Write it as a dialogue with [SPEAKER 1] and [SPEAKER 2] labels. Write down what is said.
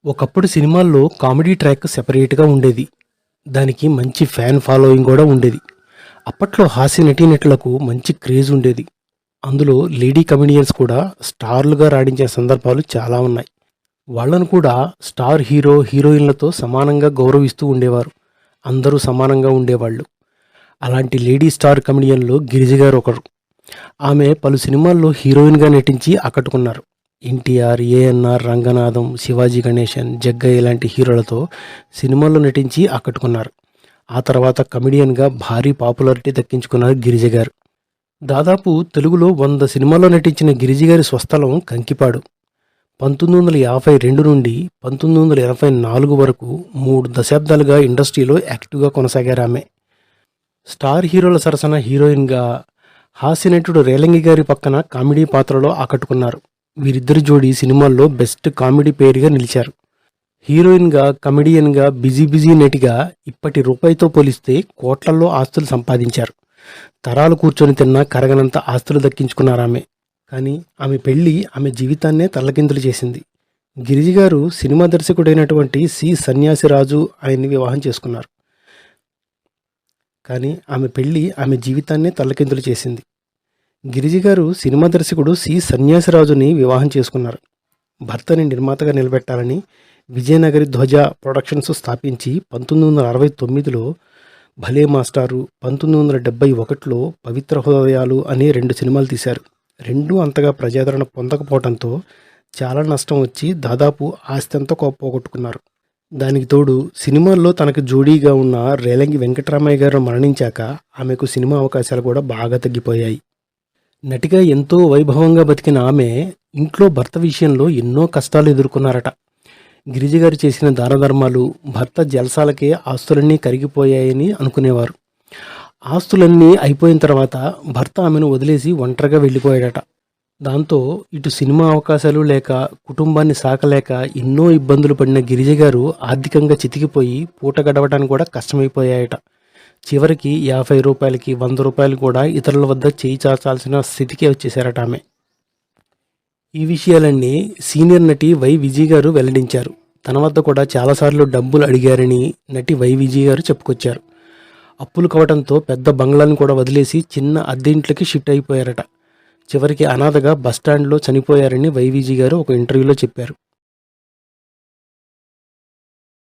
[SPEAKER 1] ఒకప్పుడు సినిమాల్లో comedy track సెపరేట్గా ఉండేది. దానికి మంచి ఫ్యాన్ ఫాలోయింగ్ కూడా ఉండేది. అప్పట్లో హాస్య నటీనటులకు మంచి క్రేజ్ ఉండేది. అందులో లేడీ కమెడియన్స్ కూడా స్టార్లుగా రాణించే సందర్భాలు చాలా ఉన్నాయి. వాళ్ళను కూడా స్టార్ హీరో హీరోయిన్లతో సమానంగా గౌరవిస్తూ ఉండేవారు. అందరూ సమానంగా ఉండేవాళ్ళు. అలాంటి లేడీ స్టార్ కమెడియన్లో గిరిజ గారు ఒకరు. ఆమె పలు సినిమాల్లో హీరోయిన్గా నటించి ఆకట్టుకున్నారు. ఎన్టీఆర్, ఏఎన్ఆర్, రంగనాథం, శివాజీ గణేశన్, జగ్గయ్య లాంటి హీరోలతో సినిమాల్లో నటించి ఆకట్టుకున్నారు. ఆ తర్వాత కమెడియన్గా భారీ పాపులారిటీ దక్కించుకున్నారు గిరిజ గారు. దాదాపు తెలుగులో 100 సినిమాల్లో నటించిన గిరిజ గారి స్వస్థలం కంకిపాడు. 1952 నుండి 1984 వరకు 3 దశాబ్దాలుగా ఇండస్ట్రీలో యాక్టివ్గా కొనసాగారు ఆమె. స్టార్ హీరోల సరసన హీరోయిన్గా, హాస్యనటుడు రేలంగి గారి పక్కన కామెడీ పాత్రలో ఆకట్టుకున్నారు. వీరిద్దరి జోడీ సినిమాల్లో బెస్ట్ కామెడీ పేరుగా నిలిచారు. హీరోయిన్గా, కమెడియన్గా, బిజీ నటిగా ఇప్పటి రూపాయితో పోలిస్తే కోట్లల్లో ఆస్తులు సంపాదించారు. తరాలు కూర్చొని తిన్నా కరగనంత ఆస్తులు దక్కించుకున్నారు ఆమె. కానీ ఆమె పెళ్లి ఆమె జీవితాన్నే తల్లకిందులు చేసింది. గిరిజ గారు సినిమా దర్శకుడైనటువంటి సి సన్యాసిరాజు ఆయన్ని వివాహం చేసుకున్నారు. కానీ ఆమె పెళ్లి ఆమె జీవితాన్నే తల్లకిందులు చేసింది. గిరిజ గారు సినిమా దర్శకుడు సి సన్యాసిరాజుని వివాహం చేసుకున్నారు. భర్తని నిర్మాతగా నిలబెట్టాలని విజయనగరి ధ్వజ ప్రొడక్షన్స్ స్థాపించి 1969లో భలే మాస్టారు, 1971లో పవిత్ర హృదయాలు అనే 2 సినిమాలు తీశారు. రెండూ అంతగా ప్రజాదరణ పొందకపోవడంతో చాలా నష్టం వచ్చి దాదాపు ఆస్తి అంతా పోగొట్టుకున్నారు. దానికి తోడు సినిమాల్లో తనకు జోడీగా ఉన్న రేలంగి వెంకటరామయ్య గారు మరణించాక ఆమెకు సినిమా అవకాశాలు కూడా బాగా తగ్గిపోయాయి. నటిగా ఎంతో వైభవంగా బతికిన ఆమె ఇంట్లో భర్త విషయంలో ఎన్నో కష్టాలు ఎదుర్కొన్నారట. గిరిజ గారు చేసిన దానధర్మాలు, భర్త జల్సాలకే ఆస్తులన్నీ కరిగిపోయాయని అనుకునేవారు. ఆస్తులన్నీ అయిపోయిన తర్వాత భర్త ఆమెను వదిలేసి ఒంటరిగా వెళ్ళిపోయాడట. దాంతో ఇటు సినిమా అవకాశాలు లేక, కుటుంబాన్ని సాకలేక ఎన్నో ఇబ్బందులు పడిన గిరిజ గారు ఆర్థికంగా చితికిపోయి పూట గడవడానికి కూడా కష్టమైపోయాయట. చివరికి 50 రూపాయలకి, 100 రూపాయలు కూడా ఇతరుల వద్ద చేయి చాచాల్సిన స్థితికే వచ్చేశారట ఆమె. ఈ విషయాలన్నీ సీనియర్ నటి వై విజయ్ గారు వెల్లడించారు. తన వద్ద కూడా చాలాసార్లు డబ్బులు అడిగారని నటి వై విజయ్ గారు చెప్పుకొచ్చారు. అప్పులు కావడంతో పెద్ద బంగ్లాలను కూడా వదిలేసి చిన్న అద్దె ఇంట్లోకి షిఫ్ట్ అయిపోయారట. చివరికి అనాథగా బస్టాండ్లో చనిపోయారని వై విజయ్ గారు ఒక ఇంటర్వ్యూలో చెప్పారు.